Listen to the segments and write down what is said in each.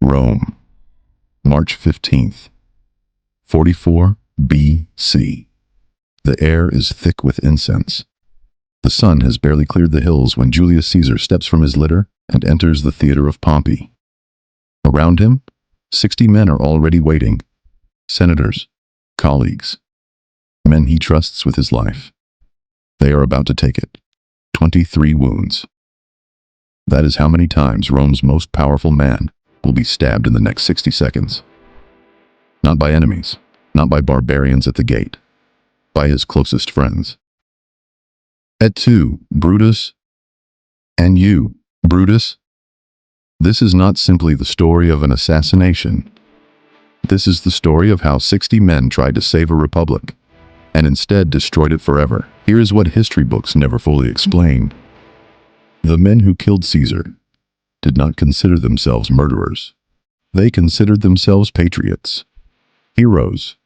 Rome, March 15th, 44 B.C. The air is thick with incense. The sun has barely cleared the hills when Julius Caesar steps from his litter and enters the theater of Pompey. Around him, 60 men are already waiting. Senators, colleagues, men he trusts with his life. They are about to take it. 23 wounds. That is how many times Rome's most powerful man will be stabbed in the next 60 seconds. Not by enemies, not by barbarians at the gate, by his closest friends. Et tu, Brutus, and you, Brutus. This is not simply the story of an assassination. This is the story of how 60 men tried to save a republic, and instead destroyed it forever. Here is what history books never fully explain. The men who killed Caesar did not consider themselves murderers. They considered themselves patriots, heroes,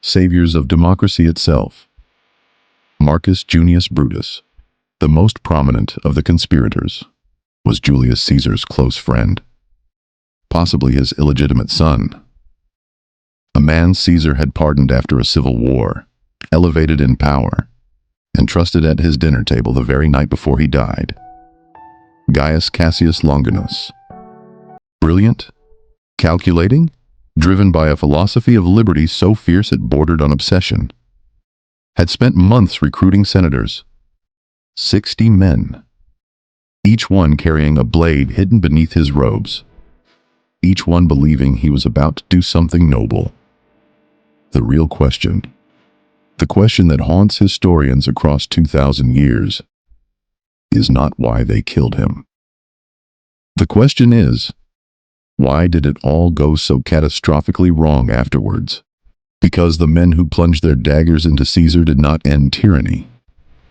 saviors of democracy itself. Marcus Junius Brutus, the most prominent of the conspirators, was Julius Caesar's close friend, possibly his illegitimate son. A man Caesar had pardoned after a civil war, elevated in power, and trusted at his dinner table the very night before he died. Gaius Cassius Longinus. Brilliant, calculating, driven by a philosophy of liberty so fierce it bordered on obsession, had spent months recruiting senators. 60 men, each one carrying a blade hidden beneath his robes, each one believing he was about to do something noble. The real question, the question that haunts historians across 2,000 years, is not why they killed him. The question is, why did it all go so catastrophically wrong afterwards? Because the men who plunged their daggers into Caesar did not end tyranny.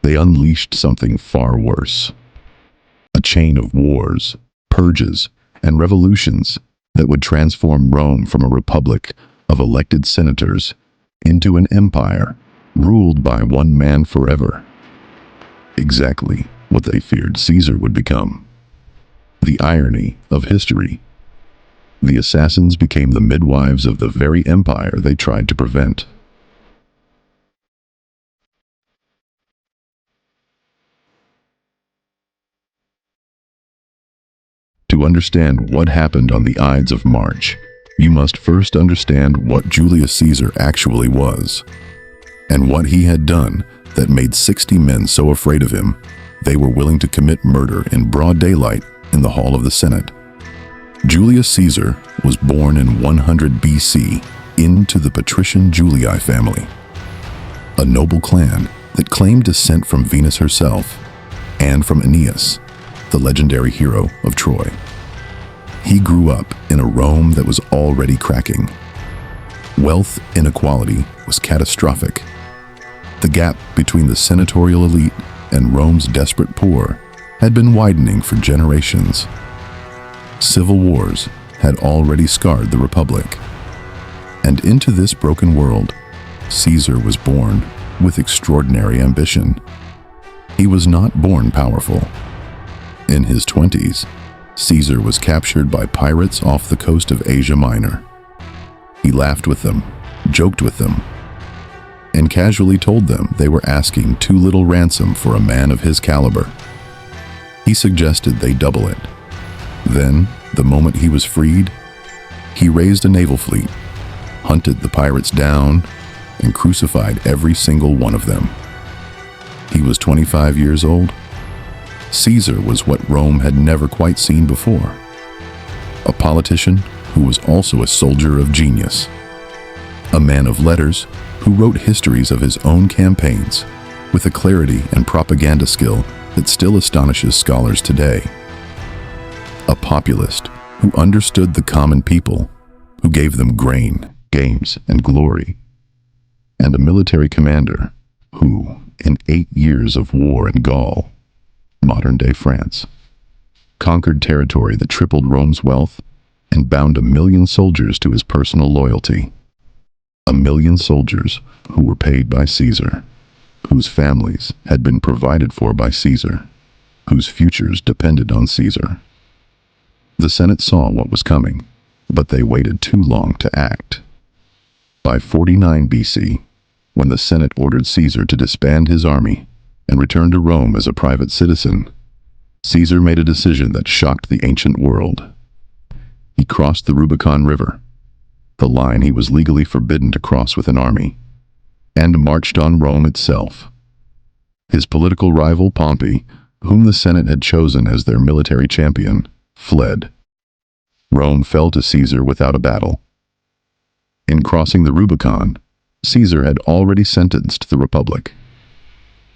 They unleashed something far worse. A chain of wars, purges, and revolutions that would transform Rome from a republic of elected senators into an empire ruled by one man forever. Exactly what they feared Caesar would become. The irony of history. The assassins became the midwives of the very empire they tried to prevent. To understand what happened on the Ides of March, you must first understand what Julius Caesar actually was, and what he had done that made 60 men so afraid of him, they were willing to commit murder in broad daylight in the hall of the Senate. Julius Caesar was born in 100 BC into the patrician Julii family, a noble clan that claimed descent from Venus herself and from Aeneas, the legendary hero of Troy. He grew up in a Rome that was already cracking. Wealth inequality was catastrophic. The gap between the senatorial elite and Rome's desperate poor had been widening for generations. Civil wars had already scarred the Republic. And into this broken world, Caesar was born with extraordinary ambition. He was not born powerful. In his 20s, Caesar was captured by pirates off the coast of Asia Minor. He laughed with them, joked with them, and casually told them they were asking too little ransom for a man of his caliber. He suggested they double it. Then, the moment he was freed, he raised a naval fleet, hunted the pirates down, and crucified every single one of them. He was 25 years old. Caesar was what Rome had never quite seen before. A politician who was also a soldier of genius. A man of letters who wrote histories of his own campaigns with a clarity and propaganda skill that still astonishes scholars today. A populist who understood the common people, who gave them grain, games, and glory. And a military commander who, in 8 years of war in Gaul, modern-day France, conquered territory that tripled Rome's wealth and bound 1 million soldiers to his personal loyalty. 1 million soldiers who were paid by Caesar, whose families had been provided for by Caesar, whose futures depended on Caesar. The Senate saw what was coming. but they waited too long to act. By 49 BC, when the Senate ordered Caesar to disband his army and return to Rome as a private citizen, Caesar made a decision that shocked the ancient world. He crossed the Rubicon River, the line he was legally forbidden to cross with an army, and marched on Rome itself. His political rival Pompey, whom the Senate had chosen as their military champion, fled. Rome fell to Caesar without a battle. In crossing the Rubicon, Caesar had already sentenced the Republic.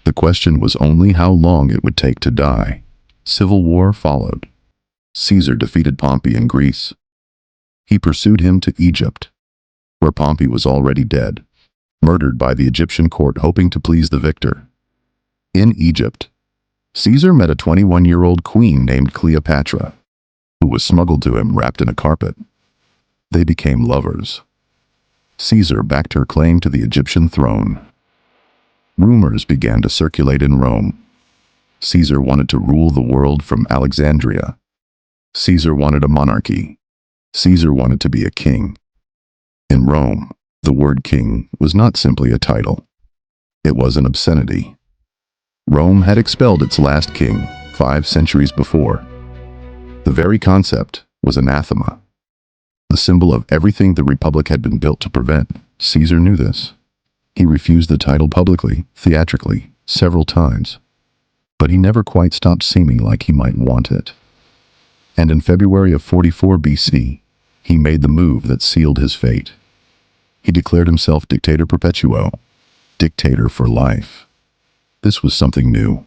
The question was only how long it would take to die. Civil war followed. Caesar defeated Pompey in Greece. He pursued him to Egypt, where Pompey was already dead, murdered by the Egyptian court hoping to please the victor. In Egypt, Caesar met a 21-year-old queen named Cleopatra, who was smuggled to him wrapped in a carpet. They became lovers. Caesar backed her claim to the Egyptian throne. Rumors began to circulate in Rome. Caesar wanted to rule the world from Alexandria. Caesar wanted a monarchy. Caesar wanted to be a king. In Rome, the word king was not simply a title. It was an obscenity. Rome had expelled its last king 5 centuries before. The very concept was anathema, the symbol of everything the Republic had been built to prevent. Caesar knew this. He refused the title publicly, theatrically, several times. But he never quite stopped seeming like he might want it. And in February of 44 BC, he made the move that sealed his fate. He declared himself dictator perpetuo, dictator for life. This was something new.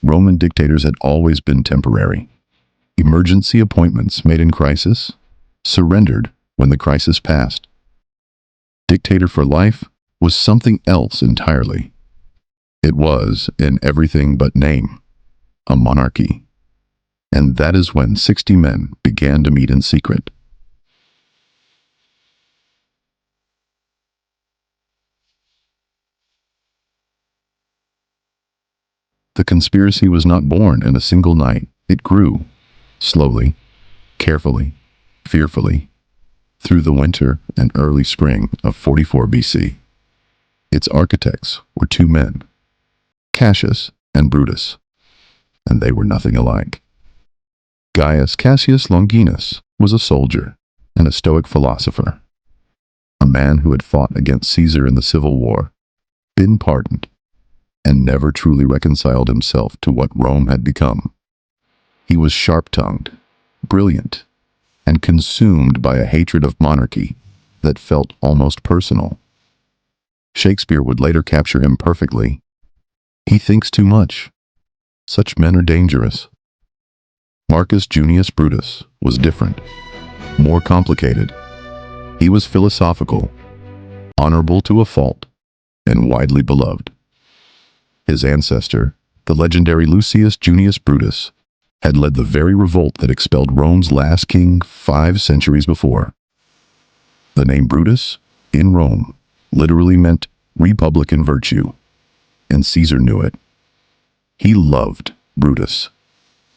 Roman dictators had always been temporary. Emergency appointments made in crisis, surrendered when the crisis passed. Dictator for life was something else entirely. It was, in everything but name, a monarchy. And that is when 60 men began to meet in secret. The conspiracy was not born in a single night. It grew, slowly, carefully, fearfully, through the winter and early spring of 44 BC. Its architects were 2 men, Cassius and Brutus, and they were nothing alike. Gaius Cassius Longinus was a soldier and a Stoic philosopher, a man who had fought against Caesar in the Civil War, been pardoned, and never truly reconciled himself to what Rome had become. He was sharp-tongued, brilliant, and consumed by a hatred of monarchy that felt almost personal. Shakespeare would later capture him perfectly. He thinks too much. Such men are dangerous. Marcus Junius Brutus was different, more complicated. He was philosophical, honourable to a fault, and widely beloved. His ancestor, the legendary Lucius Junius Brutus, had led the very revolt that expelled Rome's last king 5 centuries before. The name Brutus, in Rome, literally meant republican virtue, and Caesar knew it. He loved Brutus.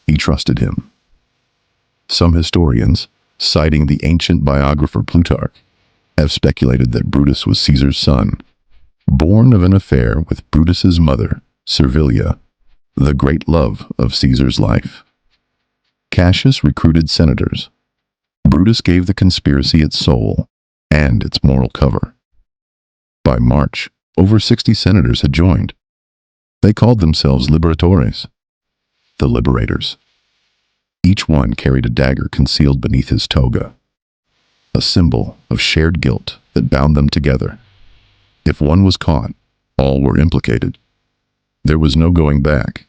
He trusted him. Some historians, citing the ancient biographer Plutarch, have speculated that Brutus was Caesar's son, born of an affair with Brutus's mother, Servilia, the great love of Caesar's life. Cassius recruited senators. Brutus gave the conspiracy its soul and its moral cover. By March, over 60 senators had joined. They called themselves Liberatores, the Liberators. Each one carried a dagger concealed beneath his toga, a symbol of shared guilt that bound them together. If one was caught, all were implicated. There was no going back.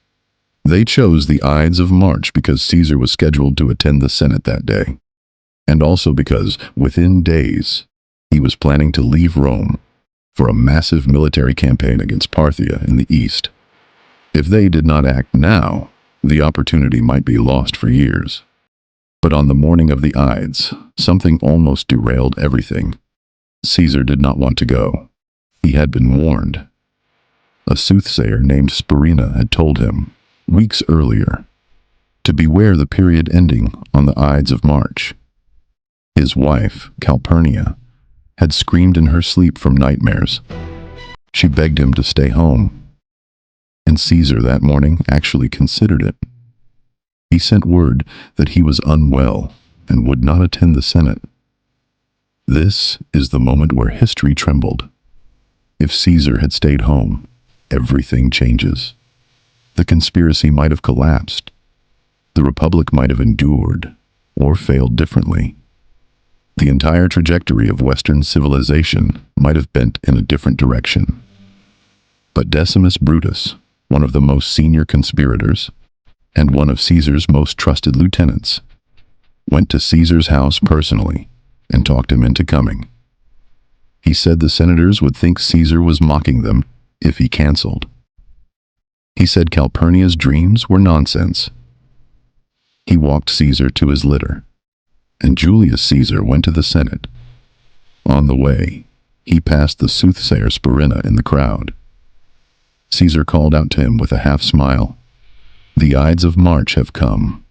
They chose the Ides of March because Caesar was scheduled to attend the Senate that day, and also because, within days, he was planning to leave Rome for a massive military campaign against Parthia in the east. If they did not act now, the opportunity might be lost for years. But on the morning of the Ides, something almost derailed everything. Caesar did not want to go. He had been warned. A soothsayer named Spurina had told him, weeks earlier, to beware the period ending on the Ides of March. His wife, Calpurnia, had screamed in her sleep from nightmares. She begged him to stay home, and Caesar that morning actually considered it. He sent word that he was unwell and would not attend the Senate. This is the moment where history trembled. If Caesar had stayed home, everything changes. The conspiracy might have collapsed. The Republic might have endured, or failed differently. The entire trajectory of Western civilization might have bent in a different direction. But Decimus Brutus, one of the most senior conspirators, and one of Caesar's most trusted lieutenants, went to Caesar's house personally and talked him into coming. He said the senators would think Caesar was mocking them if he canceled. He said Calpurnia's dreams were nonsense. He walked Caesar to his litter, and Julius Caesar went to the Senate. On the way, he passed the soothsayer Spurina in the crowd. Caesar called out to him with a half-smile, "The Ides of March have come."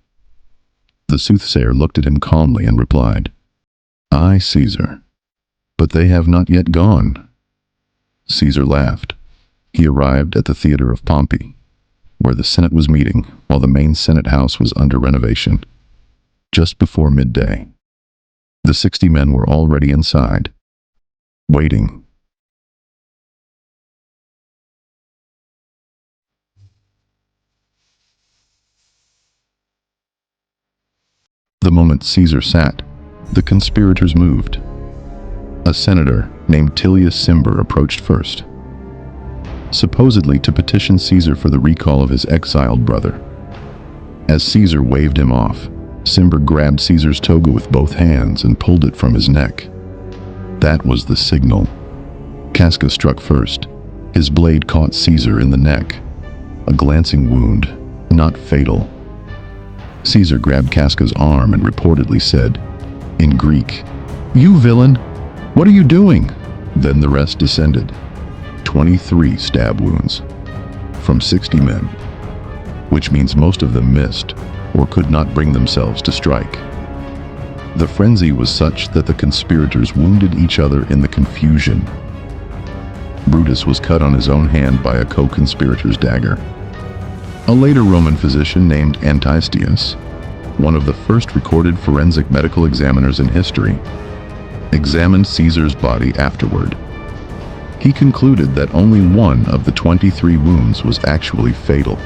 The soothsayer looked at him calmly and replied, "Aye, Caesar, but they have not yet gone." Caesar laughed. He arrived at the theater of Pompey, where the Senate was meeting while the main Senate house was under renovation. Just before midday, the 60 men were already inside, waiting. The moment Caesar sat, the conspirators moved. A senator named Tullius Cimber approached first, supposedly to petition Caesar for the recall of his exiled brother. As Caesar waved him off, Cimber grabbed Caesar's toga with both hands and pulled it from his neck. That was the signal. Casca struck first. His blade caught Caesar in the neck. A glancing wound, not fatal. Caesar grabbed Casca's arm and reportedly said, in Greek, "You villain! What are you doing?" Then the rest descended. 23 stab wounds from 60 men, which means most of them missed or could not bring themselves to strike. The frenzy was such that the conspirators wounded each other in the confusion. Brutus was cut on his own hand by a co-conspirator's dagger. A later Roman physician named Antistius, one of the first recorded forensic medical examiners in history, examined Caesar's body afterward. He concluded that only one of the 23 wounds was actually fatal.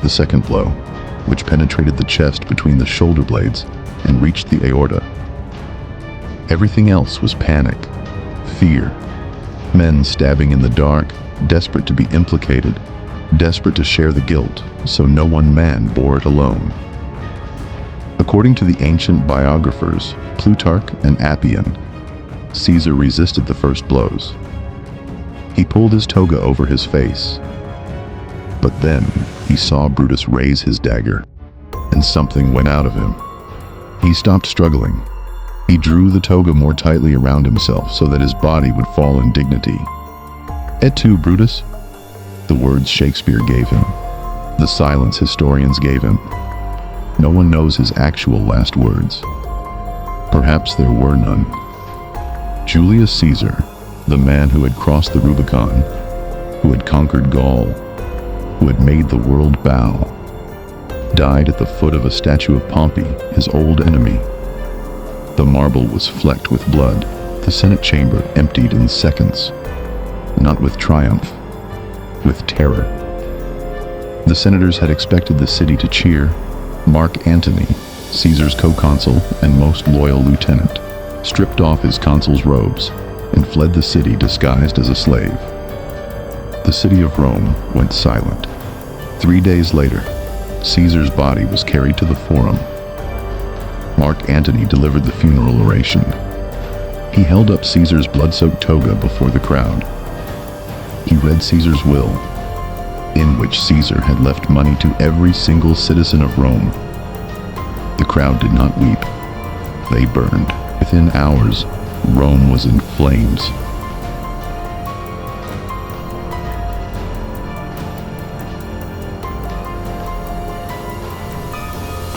The second blow, which penetrated the chest between the shoulder blades and reached the aorta. Everything else was panic, fear, men stabbing in the dark, desperate to be implicated, desperate to share the guilt, so no one man bore it alone. According to the ancient biographers, Plutarch and Appian, Caesar resisted the first blows. He pulled his toga over his face. But then he saw Brutus raise his dagger, and something went out of him. He stopped struggling. He drew the toga more tightly around himself so that his body would fall in dignity. "Et tu, Brutus?" The words Shakespeare gave him, the silence historians gave him. No one knows his actual last words. Perhaps there were none. Julius Caesar, the man who had crossed the Rubicon, who had conquered Gaul, who had made the world bow, died at the foot of a statue of Pompey, his old enemy. The marble was flecked with blood. The Senate chamber emptied in seconds, not with triumph, with terror. The senators had expected the city to cheer. Mark Antony, Caesar's co-consul and most loyal lieutenant, stripped off his consul's robes and fled the city disguised as a slave. The city of Rome went silent. 3 days later, Caesar's body was carried to the Forum. Mark Antony delivered the funeral oration. He held up Caesar's blood-soaked toga before the crowd. He read Caesar's will, in which Caesar had left money to every single citizen of Rome. The crowd did not weep. They burned. Within hours, Rome was in flames.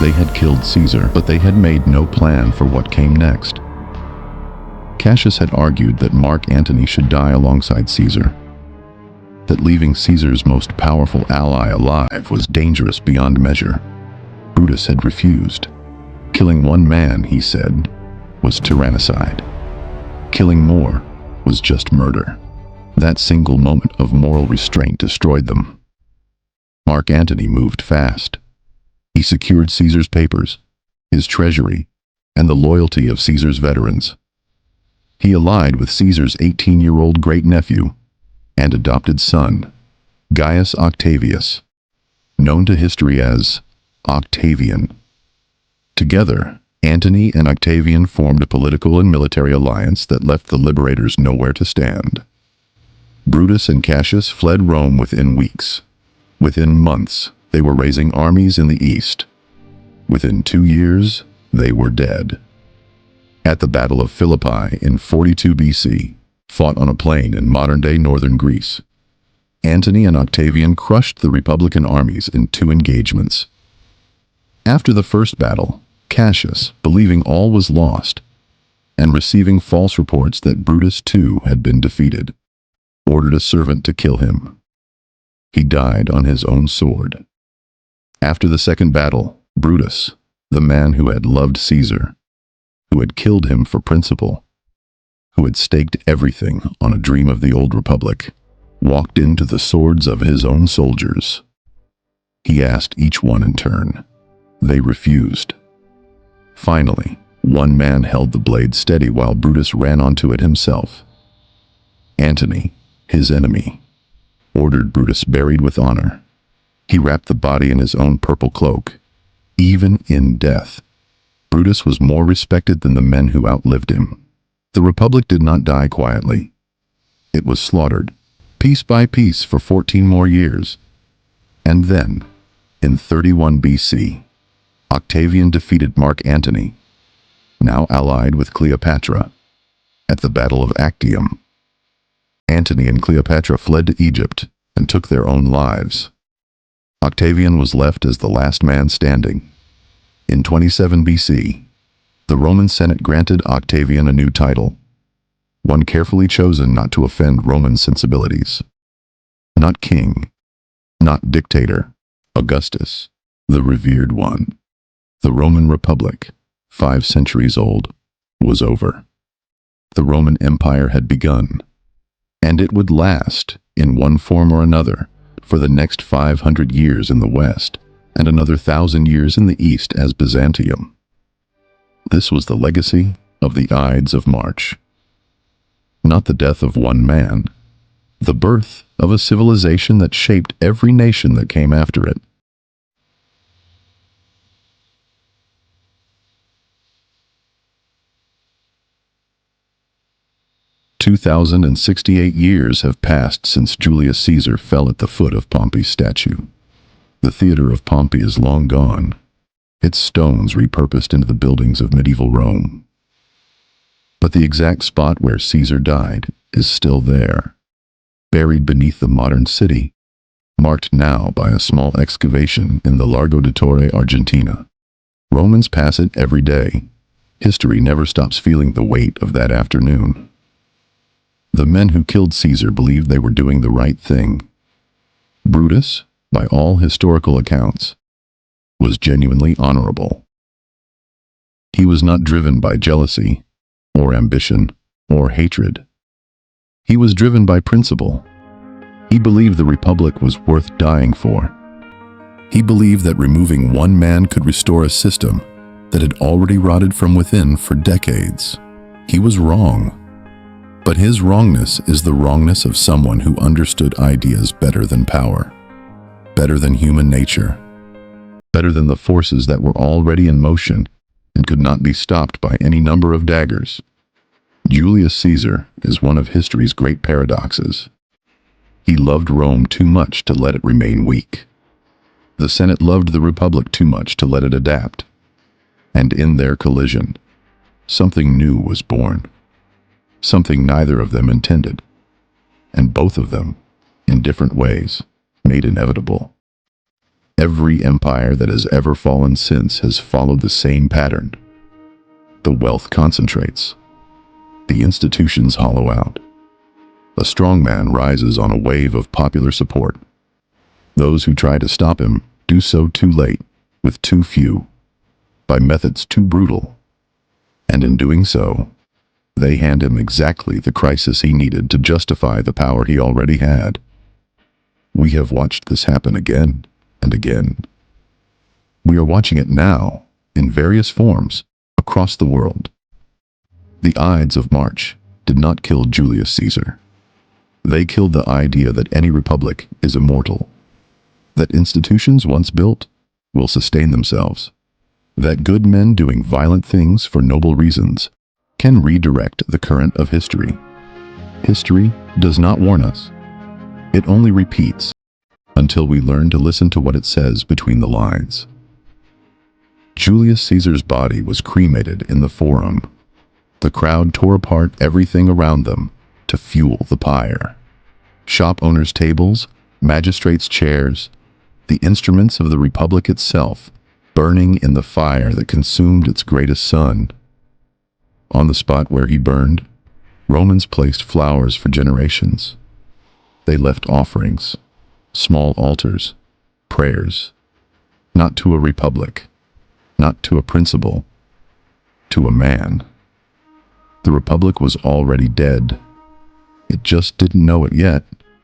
They had killed Caesar, but they had made no plan for what came next. Cassius had argued that Mark Antony should die alongside Caesar, that leaving Caesar's most powerful ally alive was dangerous beyond measure. Brutus had refused. Killing one man, he said, was tyrannicide. Killing more was just murder. That single moment of moral restraint destroyed them. Mark Antony moved fast. He secured Caesar's papers, his treasury, and the loyalty of Caesar's veterans. He allied with Caesar's 18-year-old great-nephew and adopted son, Gaius Octavius, known to history as Octavian. Together, Antony and Octavian formed a political and military alliance that left the Liberators nowhere to stand. Brutus and Cassius fled Rome within weeks. Within months, they were raising armies in the east. Within 2 years, they were dead. At the Battle of Philippi in 42 BC, fought on a plain in modern-day northern Greece, Antony and Octavian crushed the Republican armies in 2 engagements. After the first battle, Cassius, believing all was lost, and receiving false reports that Brutus too had been defeated, ordered a servant to kill him. He died on his own sword. After the second battle, Brutus, the man who had loved Caesar, who had killed him for principle, who had staked everything on a dream of the old republic, walked into the swords of his own soldiers. He asked each one in turn. They refused. Finally, one man held the blade steady while Brutus ran onto it himself. Antony, his enemy, ordered Brutus buried with honor. He wrapped the body in his own purple cloak. Even in death, Brutus was more respected than the men who outlived him. The Republic did not die quietly. It was slaughtered, piece by piece, for 14 more years. And then, in 31 BC, Octavian defeated Mark Antony, now allied with Cleopatra, at the Battle of Actium. Antony and Cleopatra fled to Egypt and took their own lives. Octavian was left as the last man standing. In 27 BC, the Roman Senate granted Octavian a new title, one carefully chosen not to offend Roman sensibilities. Not king, not dictator, Augustus, the revered one. The Roman Republic, 5 centuries old, was over. The Roman Empire had begun, and it would last, in one form or another, for the next 500 years in the West, and another 1,000 years in the East as Byzantium. This was the legacy of the Ides of March. Not the death of one man, the birth of a civilization that shaped every nation that came after it. "2,068 years have passed since Julius Caesar fell at the foot of Pompey's statue. The theater of Pompey is long gone, its stones repurposed into the buildings of medieval Rome. But the exact spot where Caesar died is still there, buried beneath the modern city, marked now by a small excavation in the Largo de Torre, Argentina. Romans pass it every day. History never stops feeling the weight of that afternoon. The men who killed Caesar believed they were doing the right thing. Brutus, by all historical accounts, was genuinely honourable. He was not driven by jealousy, or ambition, or hatred. He was driven by principle. He believed the Republic was worth dying for. He believed that removing one man could restore a system that had already rotted from within for decades. He was wrong. But his wrongness is the wrongness of someone who understood ideas better than power, better than human nature, better than the forces that were already in motion and could not be stopped by any number of daggers. Julius Caesar is one of history's great paradoxes. He loved Rome too much to let it remain weak. The Senate loved the Republic too much to let it adapt. And in their collision, something new was born. Something neither of them intended, and both of them, in different ways, made inevitable. Every empire that has ever fallen since has followed the same pattern. The wealth concentrates. The institutions hollow out. A strong man rises on a wave of popular support. Those who try to stop him do so too late, with too few, by methods too brutal. And in doing so, they hand him exactly the crisis he needed to justify the power he already had. We have watched this happen again and again. We are watching it now, in various forms, across the world. The Ides of March did not kill Julius Caesar. They killed the idea that any republic is immortal, that institutions once built will sustain themselves, that good men doing violent things for noble reasons can redirect the current of history. History does not warn us. It only repeats until we learn to listen to what it says between the lines. Julius Caesar's body was cremated in the Forum. The crowd tore apart everything around them to fuel the pyre. Shop owners' tables, magistrates' chairs, the instruments of the Republic itself, burning in the fire that consumed its greatest son. On the spot where he burned, Romans placed flowers for generations. They left offerings, small altars, prayers, not to a republic, not to a principle, to a man. The republic was already dead. It just didn't know it yet.